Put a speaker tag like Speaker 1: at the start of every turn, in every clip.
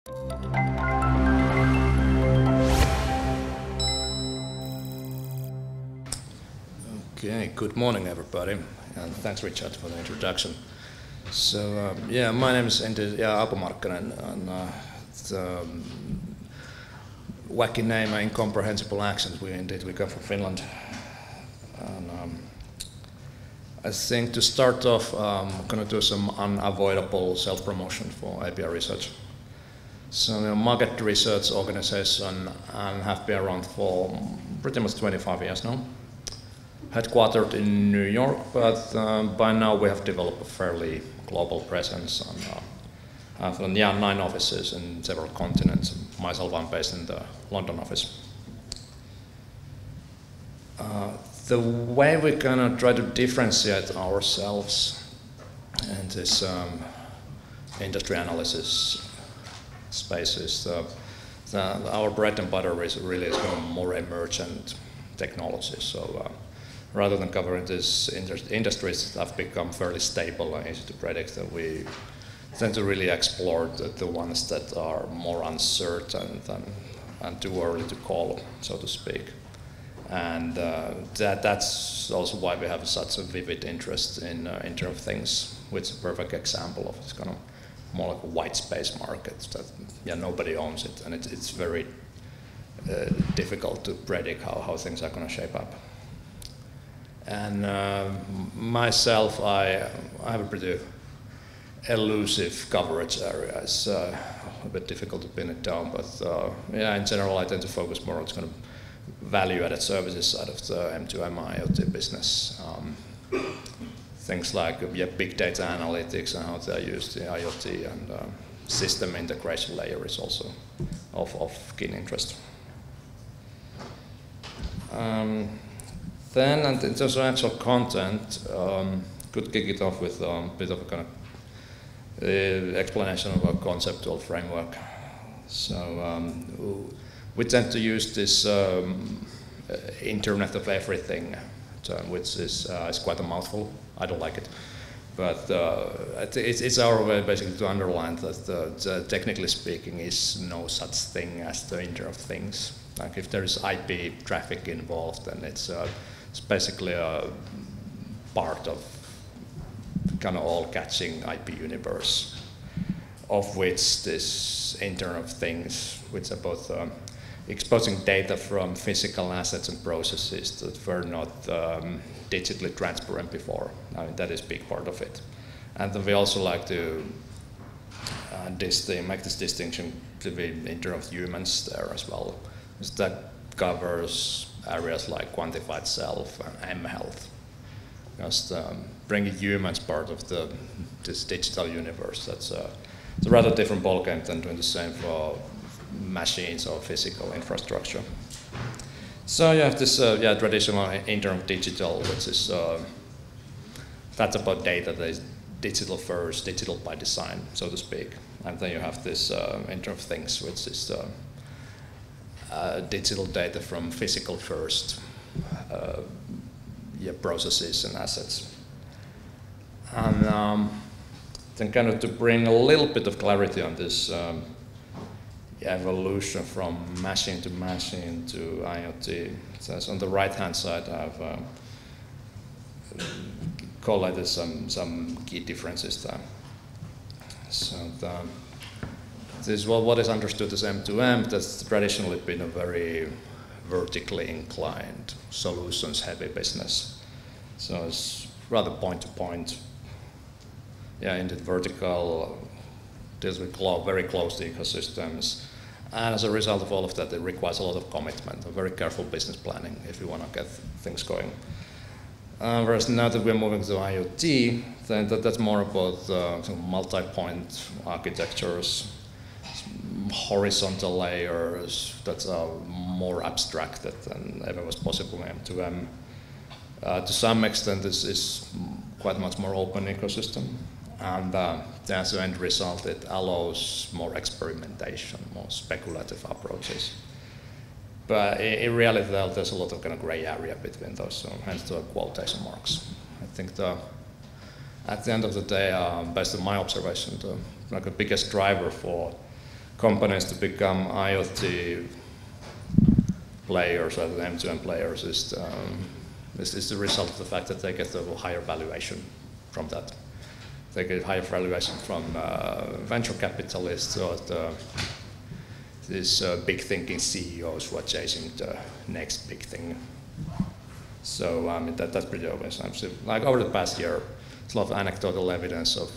Speaker 1: Okay, good morning everybody, and thanks Richard for the introduction. So yeah, my name is Aapo Markkanen, and the wacky name, Incomprehensible Actions. We come from Finland. And, I think to start off, I'm going to do some unavoidable self-promotion for ABI Research. So we're a market research organization and have been around for pretty much 25 years now. Headquartered in New York, but by now we have developed a fairly global presence and have 9 offices in several continents. Myself, I'm based in the London office. The way we're gonna try to differentiate ourselves in this industry analysis space is our bread and butter is really more emergent technologies. So rather than covering these industries that have become fairly stable and easy to predict, that we tend to really explore the ones that are more uncertain and too early to call, so to speak. And that's also why we have such a vivid interest in Internet of Things, which is a perfect example of this kind of more like a white space market that nobody owns it, and it's very difficult to predict how things are going to shape up. And myself, I have a pretty elusive coverage area. It's a bit difficult to pin it down, but yeah, in general, I tend to focus more on kind of value-added services side of the M2M IOT business. Things like big data analytics and how they use the IoT, and system integration layer is also of keen interest. Then, and in terms of actual content, could kick it off with a bit of a kind of explanation of a conceptual framework. So we tend to use this Internet of Everything term, which is quite a mouthful. I don't like it, but it's our way basically to underline that technically speaking is no such thing as the Internet of Things. Like if there is IP traffic involved, then it's basically a part of kind of all-catching IP universe, of which this Internet of Things, which are both exposing data from physical assets and processes that were not digitally transparent before. I mean, that is a big part of it. And then we also like to make this distinction between Internet of Humans there as well. That covers areas like quantified self and M-health. Just bringing humans part of this digital universe. It's a rather different ballgame than doing the same for machines or physical infrastructure. So you have this traditional Internet of Digital, which is that's about data that is digital first, digital by design, so to speak. And then you have this Internet of Things, which is digital data from physical first processes and assets. And then kind of to bring a little bit of clarity on this evolution from machine to IoT. So on the right-hand side, I've collated some key differences there. So this is what is understood as M2M. That's traditionally been a very vertically inclined, solutions-heavy business. So it's rather point-to-point. Yeah, in the vertical, deals with very closed ecosystems. And as a result of all of that, it requires a lot of commitment, a very careful business planning if you want to get things going. Whereas now that we're moving to IoT, then that's more about multi-point architectures, horizontal layers that are more abstracted than ever was possible in M2M. To some extent, this is quite much more open ecosystem. And as an end result, it allows more experimentation, more speculative approaches. But in reality, there's a lot of kind of gray area between those, so hence the quotation marks. I think at the end of the day, based on my observation, the biggest driver for companies to become IoT players, or the M2M players, is the result of the fact that they get a higher valuation from that. They get higher valuation from venture capitalists or these big thinking CEOs who are chasing the next big thing. So I mean, that's pretty obvious. Like over the past year, there's a lot of anecdotal evidence of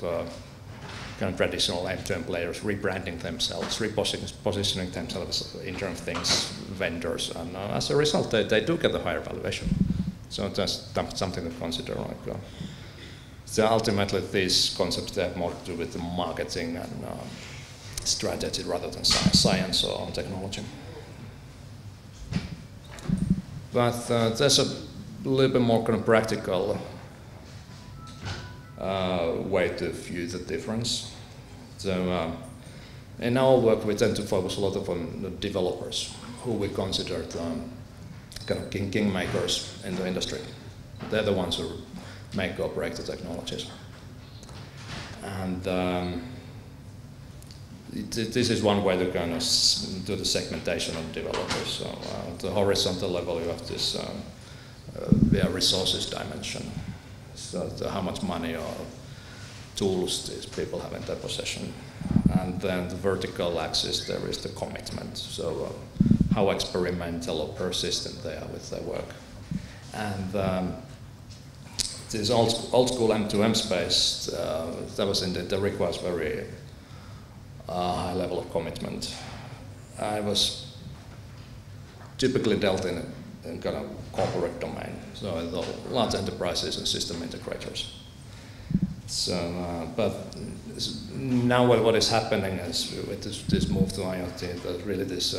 Speaker 1: kind of traditional M2M players rebranding themselves, repositioning themselves as Internet of Things vendors, and as a result, they do get a higher valuation. So that's something to consider. Like, so ultimately, these concepts they have more to do with the marketing and strategy rather than science or technology. But there's a little bit more kind of practical way to view the difference. So in our work, we tend to focus a lot on the developers, who we consider kind of kingmakers in the industry. They're the ones who make or break the technologies. And this is one way to kind of do the segmentation of developers. So at the horizontal level, you have this resources dimension. So how much money or tools these people have in their possession. And then the vertical axis, there is the commitment. So how experimental or persistent they are with their work. And this old school M2M space, that was indeed, that requires very high level of commitment. I was typically dealt in kind of corporate domain, so the large enterprises and system integrators. So, but now what is happening is with this move to IoT, that really this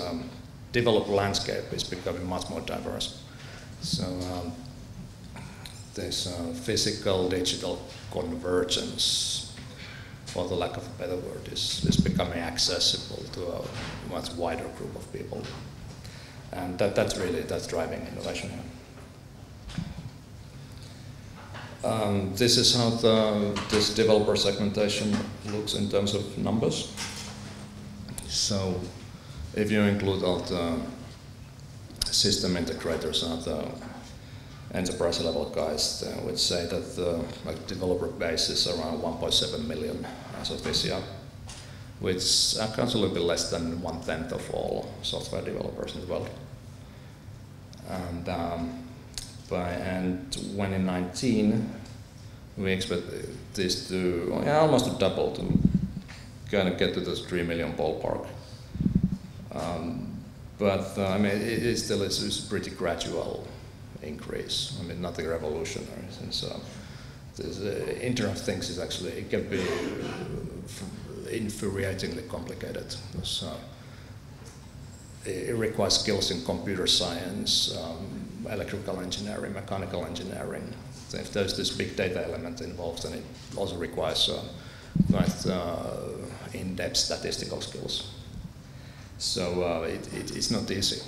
Speaker 1: developer landscape is becoming much more diverse. So this physical digital convergence, for the lack of a better word, is becoming accessible to a much wider group of people. And that's driving innovation here. This is how this developer segmentation looks in terms of numbers. So if you include all the system integrators and the enterprise level guys, I would say that the developer base is around 1.7 million as of this year, which accounts a little bit less than 1/10 of all software developers in the world. And by end 2019, we expect this to almost to double, to kind of get to this 3 million ballpark. But I mean, it still is a pretty gradual increase. I mean, nothing revolutionary, since this Internet of Things is actually, it can be infuriatingly complicated. Because, it requires skills in computer science, electrical engineering, mechanical engineering. So if there's this big data element involved, then it also requires quite in-depth statistical skills. So it's not easy.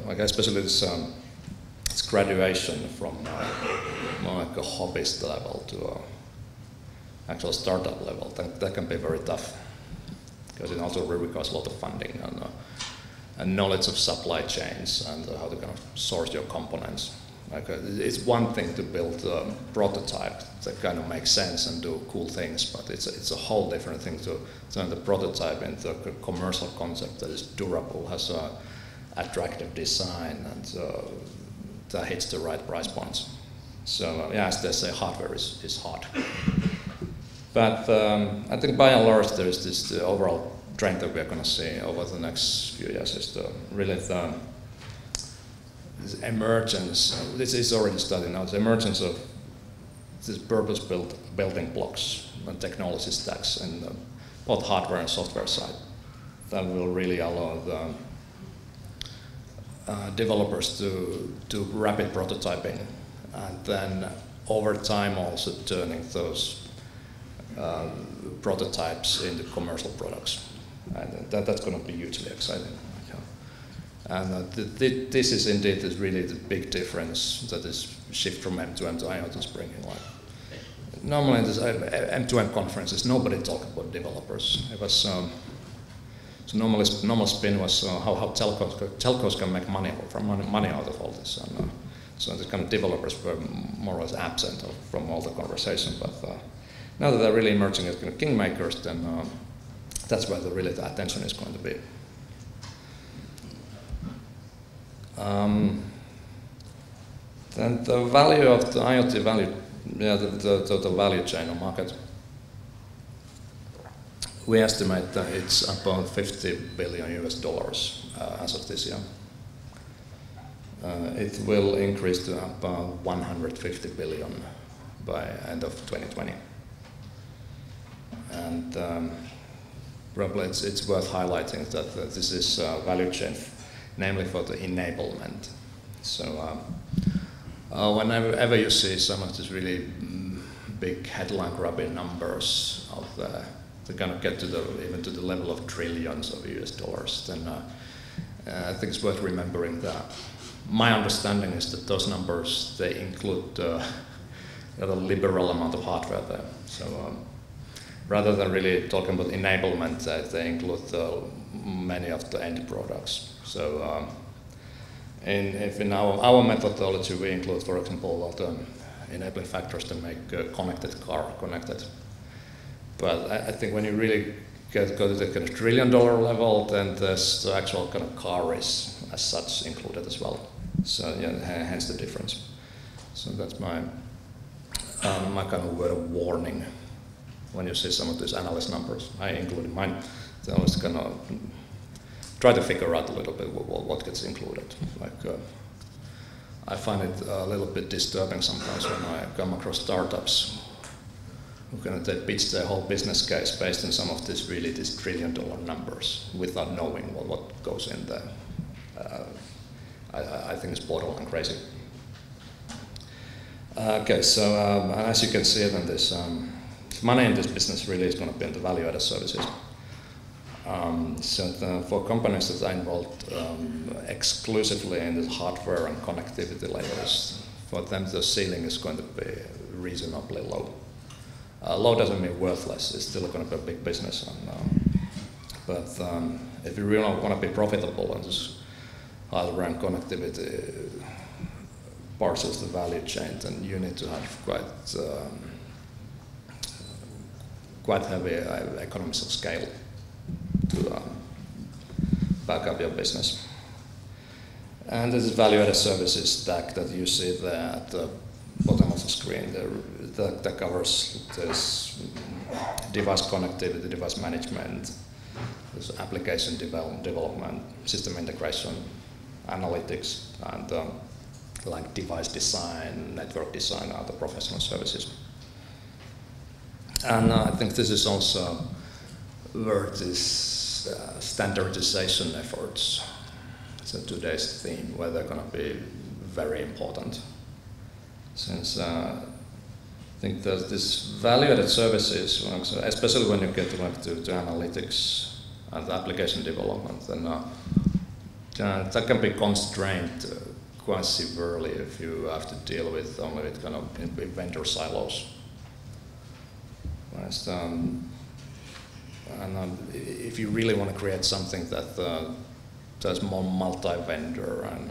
Speaker 1: Like especially this graduation from more like a hobbyist level to a actual startup level, that can be very tough, because it also requires a lot of funding and knowledge of supply chains and how to kind of source your components. Like it's one thing to build a prototype that kind of makes sense and do cool things, but it's a whole different thing to turn the prototype into a commercial concept that is durable, has an attractive design, and that hits the right price points. So yeah, as they say, hardware is hard. But I think by and large, there's this overall trend that we're going to see over the next few years is this emergence. This is already starting now. The emergence of these purpose-built building blocks and technology stacks in both hardware and software side that will really allow the developers to do rapid prototyping, and then over time also turning those prototypes into commercial products. And that's going to be hugely exciting. And this is indeed really the big difference that this shift from M2M to IoT is bringing. Like, normally in this M2M conferences, nobody talked about developers. It was So normal spin was how telcos can make money out of all this, and so the kind of developers were more or less absent from all the conversation. But now that they're really emerging as kind of kingmakers, then that's where the attention is going to be. Then the value of the IoT value, the value chain or market, we estimate that it's about $50 billion US as of this year. It will increase to about 150 billion by end of 2020. And probably it's worth highlighting that this is value chain, namely for the enablement. So whenever you see some of these really big headline-grabbing numbers out there, they kind of get to even to the level of trillions of US dollars, then I think it's worth remembering that my understanding is that those numbers, they include a liberal amount of hardware there. So rather than really talking about enablement, they include many of the end products. So if in our methodology we include, for example, all the enabling factors that make a connected car connected. But I think when you really go to the kind of $1 trillion level, then there's the actual kind of car is as such included as well. So yeah, hence the difference. So that's my kind of word of warning when you see some of these analyst numbers. I included mine. So I was kind of try to figure out a little bit what gets included. Like I find it a little bit disturbing sometimes when I come across startups they pitch their whole business case based on some of these $1 trillion numbers without knowing what goes in there. I think it's borderline crazy. Okay, so as you can see, then this money in this business really is going to be in the value-added services. For companies that are involved exclusively in the hardware and connectivity layers, for them the ceiling is going to be reasonably low. Low doesn't mean worthless, it's still going to be a big business. But if you really want to be profitable on this hardware and connectivity parts of the value chain, then you need to have quite heavy economies of scale to back up your business. And this is value-added services stack that you see there at the bottom of the screen. That covers this device connectivity, device management, this application development, system integration, analytics, and like device design, network design, other professional services. And I think this is also where this standardization efforts, so today's theme, where they're going to be very important. Since I think there's this value-added services, especially when you get to analytics and application development, then that can be constrained quite severely if you have to deal with only with kind of vendor silos. If you really want to create something that does more multi-vendor and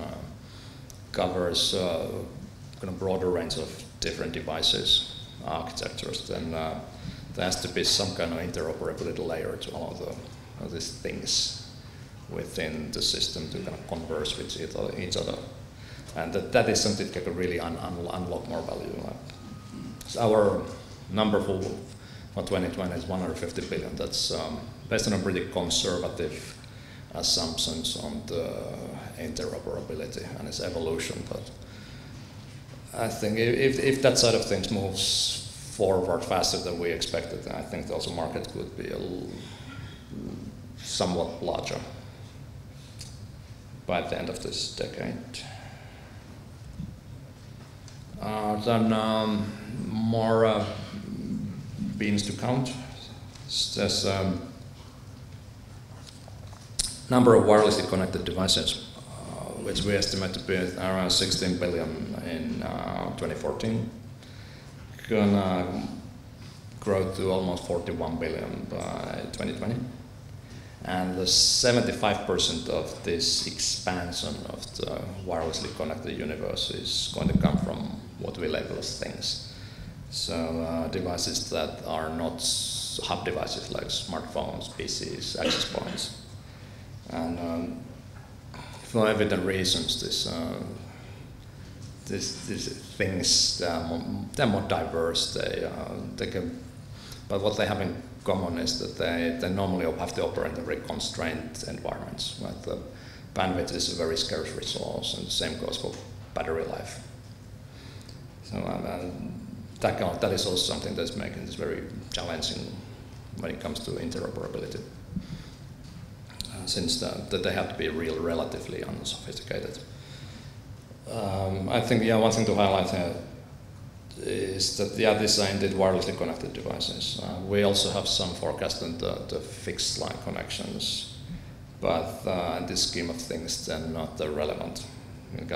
Speaker 1: covers kind of broader range of different devices, architectures, then there has to be some kind of interoperability layer to all of these things within the system to kind of converse with each other. And that is something that can really unlock more value. Our number for 2020 is 150 billion. That's based on a pretty conservative assumptions on the interoperability and its evolution. But I think if that side of things moves forward faster than we expected, then I think also market could be somewhat larger by the end of this decade. Then more beans to count. There's number of wirelessly connected devices, which we estimate to be around 16 billion in 2014. Gonna grow to almost 41 billion by 2020. And the 75% of this expansion of the wirelessly connected universe is going to come from what we label as things. So devices that are not hub devices like smartphones, PCs, access points. And for evident reasons, these things, they're more diverse. But what they have in common is that they normally have to operate in very constrained environments. Right? The bandwidth is a very scarce resource, and the same goes for battery life. So that is also something that's making this very challenging when it comes to interoperability, since that they have to be relatively unsophisticated. I think one thing to highlight here is that these are indeed wirelessly connected devices. We also have some forecasted the fixed line connections, but in this scheme of things, they're not relevant in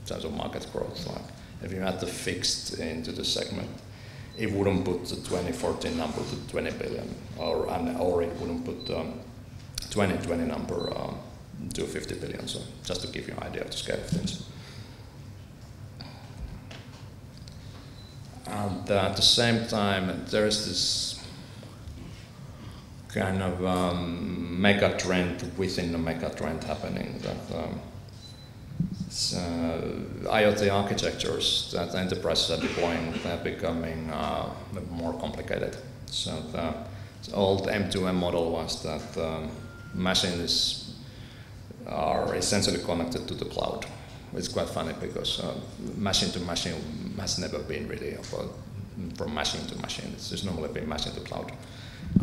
Speaker 1: terms of market growth. Like if you add the fixed into the segment, it wouldn't put the 2014 number to 20 billion, or it wouldn't put the 2020 number to 50 billion. So just to give you an idea of the scale of things. And at the same time, there is this kind of mega trend within the mega trend happening that IoT architectures that enterprises are deploying, they're becoming more complicated. So the old M2M model was that machines are essentially connected to the cloud. It's quite funny because machine to machine has never been really from machine to machine. It's just normally been machine to cloud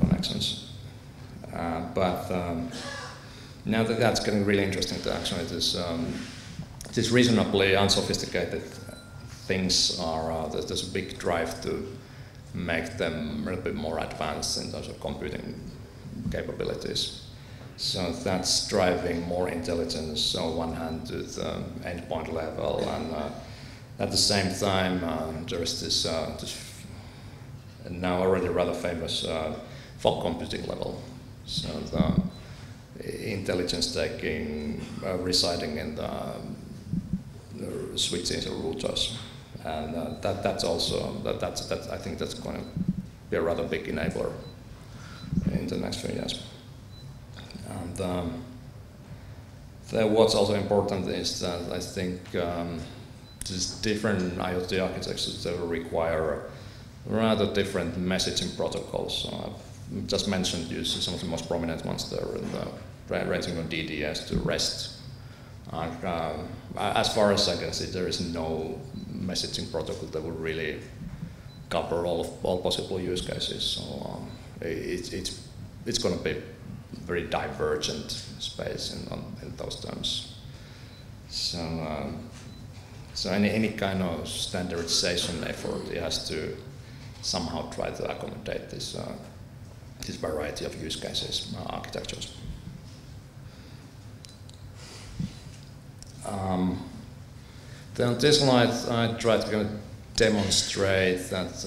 Speaker 1: connections. But now that that's getting really interesting to actually this reasonably unsophisticated things are, there's a big drive to make them a little bit more advanced in terms of computing capabilities. So that's driving more intelligence on one hand to the endpoint level, and at the same time there's this now already rather famous fog computing level. So the intelligence taking residing in the switches or routers, and that's also I think that's going to be a rather big enabler in the next few years. And what's also important is that I think these different IoT architectures that will require rather different messaging protocols. So I've just mentioned using some of the most prominent ones there, ranging from DDS to REST. As far as I can see, there is no messaging protocol that would really cover all possible use cases. So it's going to be very divergent space in those terms. So any kind of standardization effort, it has to somehow try to accommodate this variety of use cases, architectures. Then on this slide, I tried to kind of demonstrate that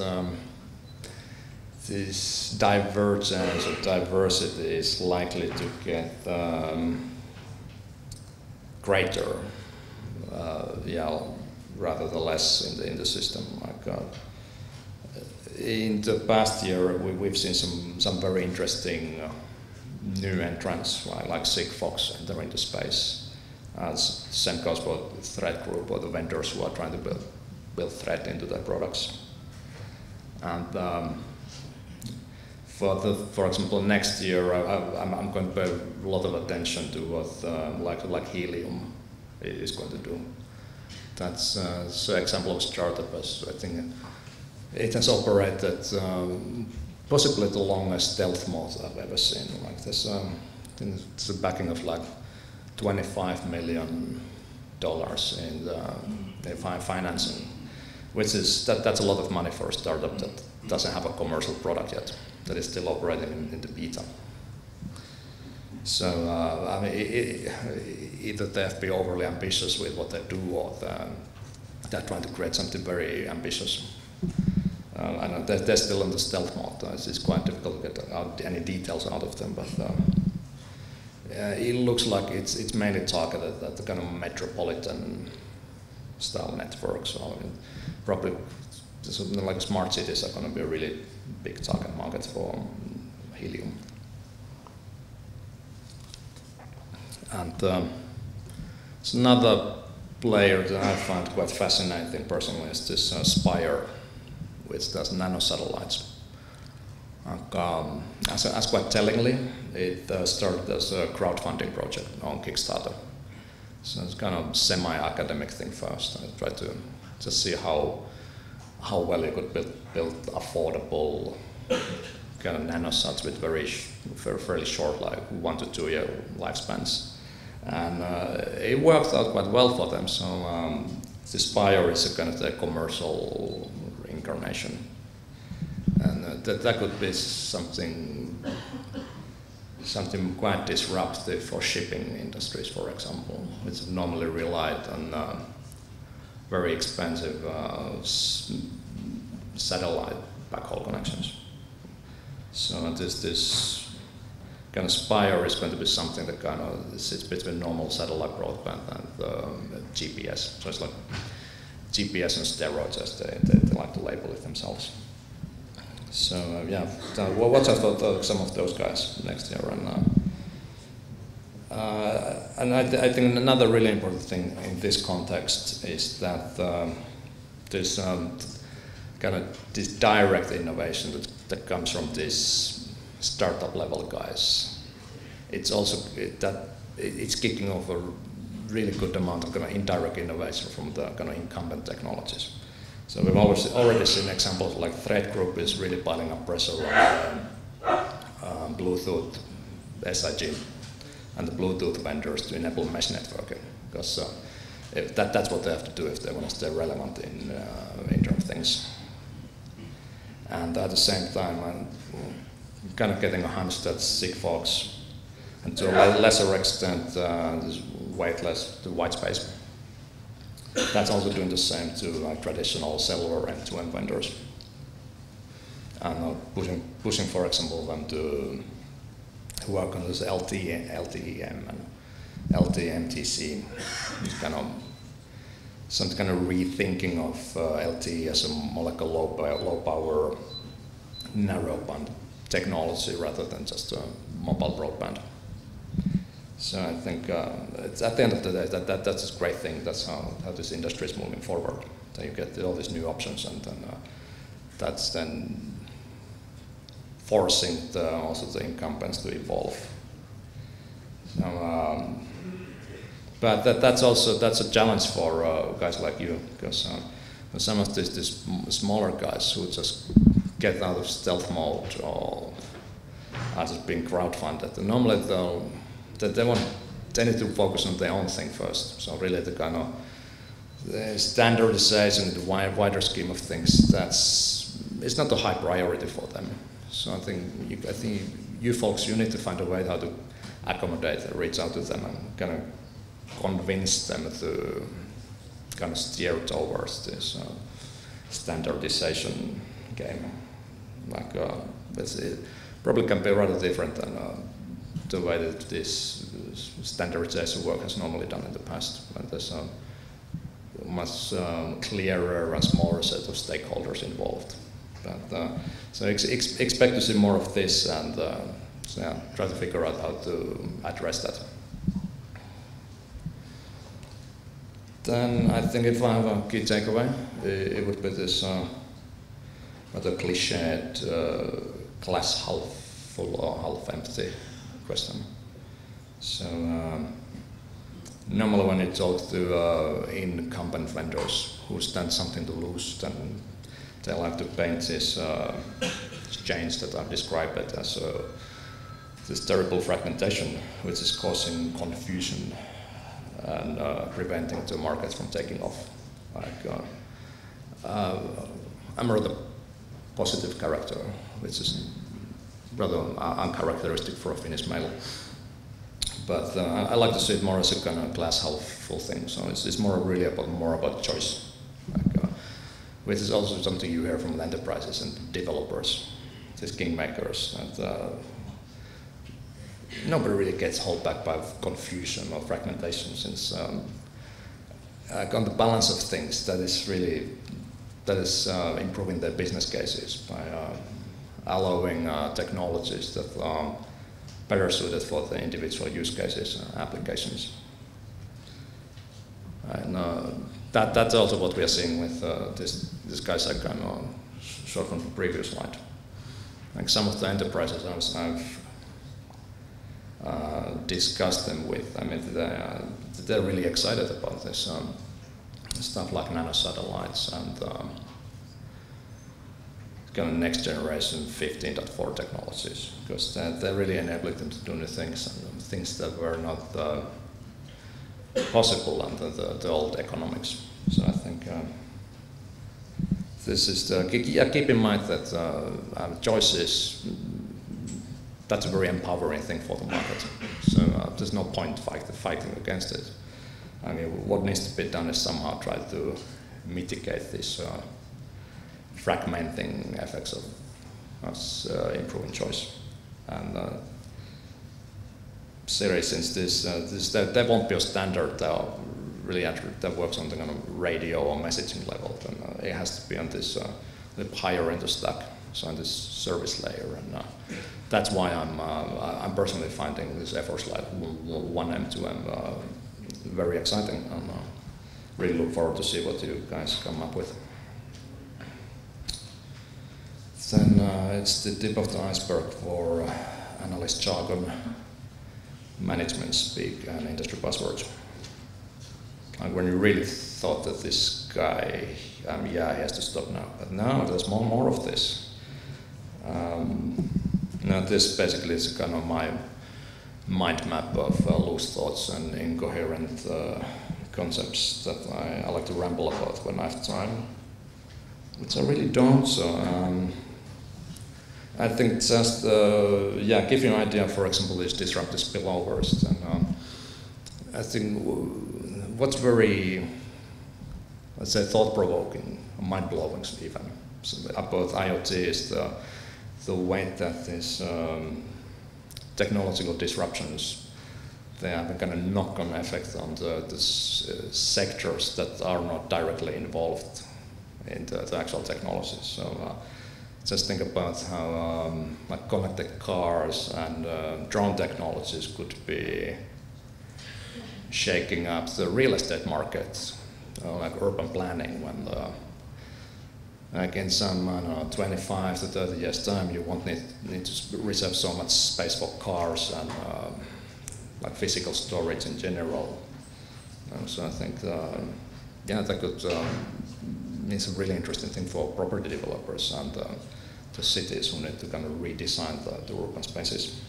Speaker 1: this divergence or diversity is likely to get greater, rather than less in the system. Like in the past year, we've seen some very interesting new entrants, like Sigfox entering the space. Same goes for the threat group or the vendors who are trying to build threat into their products. And for example, next year, I'm going to pay a lot of attention to what like Helium is going to do. That's an example of a startup. As I think it has operated possibly the longest stealth mode I've ever seen. Like this, I think it's a backing of like $25 million in the financing, which is that's a lot of money for a startup that doesn't have a commercial product yet, that is still operating in the beta. So I mean, either they have to be overly ambitious with what they do, or they're trying to create something very ambitious. And they're still in the stealth mode. It's quite difficult to get any details out of them, but it looks like it's mainly targeted at the kind of metropolitan style network. So probably something like smart cities are going to be a really big target market for helium. And so another player that I find quite fascinating personally is this Spire, which does nanosatellites. As quite tellingly, it started as a crowdfunding project on Kickstarter. So it's kind of semi-academic thing first. I tried to just see how well you could build affordable kind of nanosats with fairly short, like 1 to 2 year lifespans. And it worked out quite well for them. So the Spire is a kind of a commercial incarnation. And that could be something quite disruptive for shipping industries, for example, which normally relied on very expensive satellite backhaul connections. So this kind of Spire is going to be something that kind of sits between normal satellite broadband and GPS. So it's like GPS and steroids, as they like to label it themselves. So yeah, watch out for some of those guys next year. And I think another really important thing in this context is that there's kind of this direct innovation that comes from these startup level guys. It's also it's kicking off a really good amount of kind of indirect innovation from the kind of incumbent technologies. So we've already seen examples like Thread Group is really piling up pressure on Bluetooth, SIG, and the Bluetooth vendors to enable mesh networking, because that's what they have to do if they want to stay relevant in Internet of Things. And at the same time, I'm kind of getting a hunch that Sigfox, and to a lesser extent, this weightless, the white space, that's also doing the same to like traditional cellular M2M vendors. And pushing, for example, them to work on this LTEM and LTE-MTC, some kind of rethinking of LTE as a molecular low power narrowband technology rather than just a mobile broadband. So I think it's at the end of the day that's a great thing. That's how this industry is moving forward. Then you get all these new options, and then that's then forcing also the incumbents to evolve. So, but that's a challenge for guys like you, because some of these smaller guys who just get out of stealth mode or are just being crowdfunded. Normally they need to focus on their own thing first. So really the kind of the standardization in the wider scheme of things, it's not a high priority for them. So I think you folks, you need to find a way how to accommodate and reach out to them and kind of convince them to kind of steer towards this standardization game. Like it probably can be rather different than the way that this standardization work has normally done in the past, when there's a much clearer and smaller set of stakeholders involved. But, so expect to see more of this, and so yeah, try to figure out how to address that. Then I think if I have a key takeaway, it would be this rather cliched glass half full or half empty question. So normally when you talk to incumbent vendors who stand something to lose, then they like to paint this change that I've described it as this terrible fragmentation, which is causing confusion and preventing the markets from taking off. Like, I'm a rather positive character, which is rather uncharacteristic for a Finnish male. But I like to see it more as a kind of glass half full thing. So it's more really about choice, like, which is also something you hear from enterprises and developers, these kingmakers. And nobody really gets held back by confusion or fragmentation, since on the balance of things, that is improving their business cases by allowing technologies that are better suited for the individual use cases and applications. And that's also what we are seeing with this guys I kind of showed from the previous slide. Like some of the enterprises I've discussed them with, I mean, they're really excited about this stuff like nanosatellites and kind of next generation 15.4 technologies, because they're really enabling them to do new things, and things that were not possible under the old economics. So I think this is keep in mind that choices, that's a very empowering thing for the market. So there's no point fighting against it. I mean, what needs to be done is somehow try to mitigate this fragmenting effects of us improving choice. And since there won't be a standard really that works on the kind of radio or messaging level, then it has to be on this higher in the stack, so on this service layer. And that's why I'm personally finding this efforts like one M2M very exciting, and really look forward to see what you guys come up with. Then it's the tip of the iceberg for analyst jargon, management speak, and industry buzzwords. And when you really thought that this guy, he has to stop now, but no, there's more of this. This basically is kind of my mind map of loose thoughts and incoherent concepts that I like to ramble about when I have time, which I really don't. So I think just give you an idea. For example, these disruptive spillovers. And I think what's very, let's say, thought-provoking, mind-blowing even about IoT is the way that these technological disruptions, they have a kind of knock-on effect on the sectors that are not directly involved in the actual technologies. So just think about how like connected cars and drone technologies could be shaking up the real estate market, like urban planning, when like in some 25 to 30 years time, you won't need to reserve so much space for cars and like physical storage in general. So I think that could mean some really interesting thing for property developers and the cities who need to kind of redesign the urban spaces.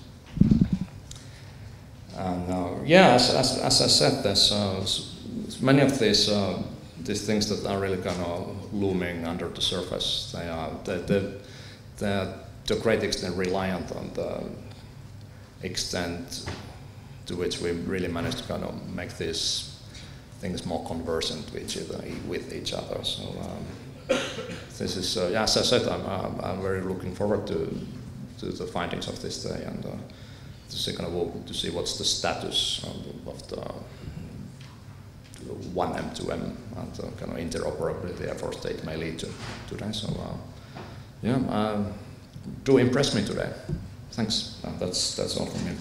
Speaker 1: And as I said, there's many of these things that are really kind of looming under the surface. They're to a great extent reliant on the extent to which we really managed to kind of make these things more conversant with each other. So this is, as I said, I'm very looking forward to the findings of this day and to see what's the status of the one M2M and the kind of interoperability efforts that it may lead to today. So do impress me today. Thanks. That's all from me.